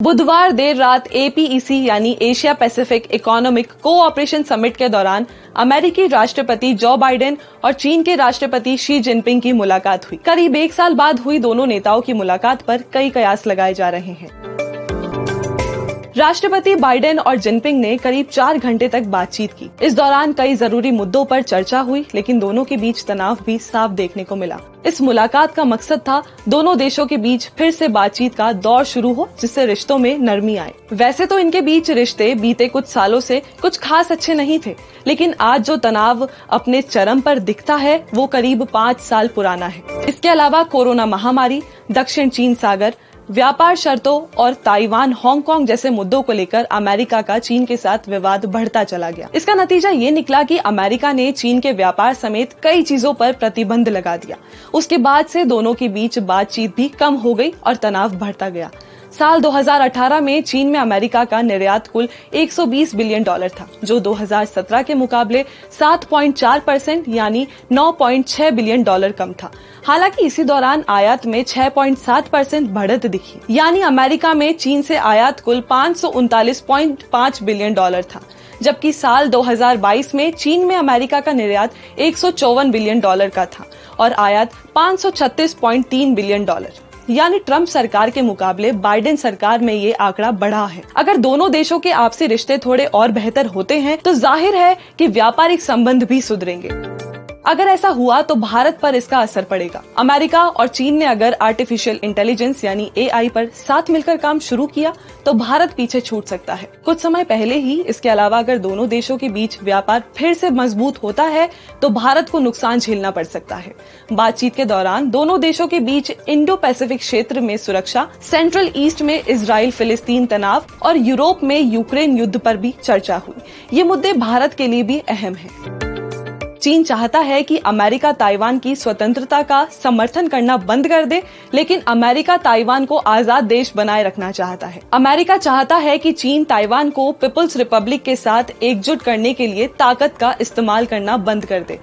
बुधवार देर रात APEC यानी Asia Pacific economic cooperation summit के दौरान अमेरिकी राष्ट्रपति जो बाइडेन और चीन के राष्ट्रपति शी जिनपिंग की मुलाकात हुई। करीब 1 साल बाद हुई दोनों नेताओं की मुलाकात पर कई कयास लगाए जा रहे हैं। राष्ट्रपति बाइडेन और जिनपिंग ने करीब 4 घंटे तक बातचीत की। इस दौरान कई जरूरी मुद्दों पर चर्चा हुई, लेकिन दोनों के बीच तनाव भी साफ देखने को मिला। इस मुलाकात का मकसद था दोनों देशों के बीच फिर से बातचीत का दौर शुरू हो, जिससे रिश्तों में नरमी आए। वैसे तो इनके बीच रिश्ते बीते कुछ सालों से कुछ खास अच्छे नहीं थे, लेकिन आज जो तनाव अपने चरम पर दिखता है वो करीब 5 साल पुराना है। इसके अलावा कोरोना महामारी, दक्षिण चीन सागर, व्यापार शर्तों और ताइवान, हांगकांग जैसे मुद्दों को लेकर अमेरिका का चीन के साथ विवाद बढ़ता चला गया। इसका नतीजा ये निकला कि अमेरिका ने चीन के व्यापार समेत कई चीजों पर प्रतिबंध लगा दिया। उसके बाद से दोनों के बीच बातचीत भी कम हो गई और तनाव बढ़ता गया। साल 2018 में चीन में अमेरिका का निर्यात कुल $120 बिलियन था, जो 2017 के मुकाबले 7.4% यानी $9.6 बिलियन कम था। हालांकि इसी दौरान आयात में 6.7% बढ़त दिखी, यानी अमेरिका में चीन से आयात कुल $539.5 बिलियन था, जबकि साल 2022 में चीन में अमेरिका का निर्यात $154 बिलियन का था और आयात $536.3 बिलियन। यानी ट्रंप सरकार के मुकाबले बाइडेन सरकार में ये आंकड़ा बढ़ा है। अगर दोनों देशों के आपसी रिश्ते थोड़े और बेहतर होते हैं तो जाहिर है कि व्यापारिक संबंध भी सुधरेंगे। अगर ऐसा हुआ तो भारत पर इसका असर पड़ेगा। अमेरिका और चीन ने अगर आर्टिफिशियल इंटेलिजेंस यानी AI पर साथ मिलकर काम शुरू किया तो भारत पीछे छूट सकता है कुछ समय पहले ही। इसके अलावा अगर दोनों देशों के बीच व्यापार फिर से मजबूत होता है तो भारत को नुकसान झेलना पड़ सकता है। बातचीत के दौरान दोनों देशों के बीच इंडो पैसिफिक क्षेत्र में सुरक्षा, सेंट्रल ईस्ट में इजराइल फिलिस्तीन तनाव और यूरोप में यूक्रेन युद्ध पर भी चर्चा हुई। ये मुद्दे भारत के लिए भी अहम हैं। चीन चाहता है कि अमेरिका ताइवान की स्वतंत्रता का समर्थन करना बंद कर दे, लेकिन अमेरिका ताइवान को आजाद देश बनाए रखना चाहता है। अमेरिका चाहता है कि चीन ताइवान को पीपल्स रिपब्लिक के साथ एकजुट करने के लिए ताकत का इस्तेमाल करना बंद कर दे।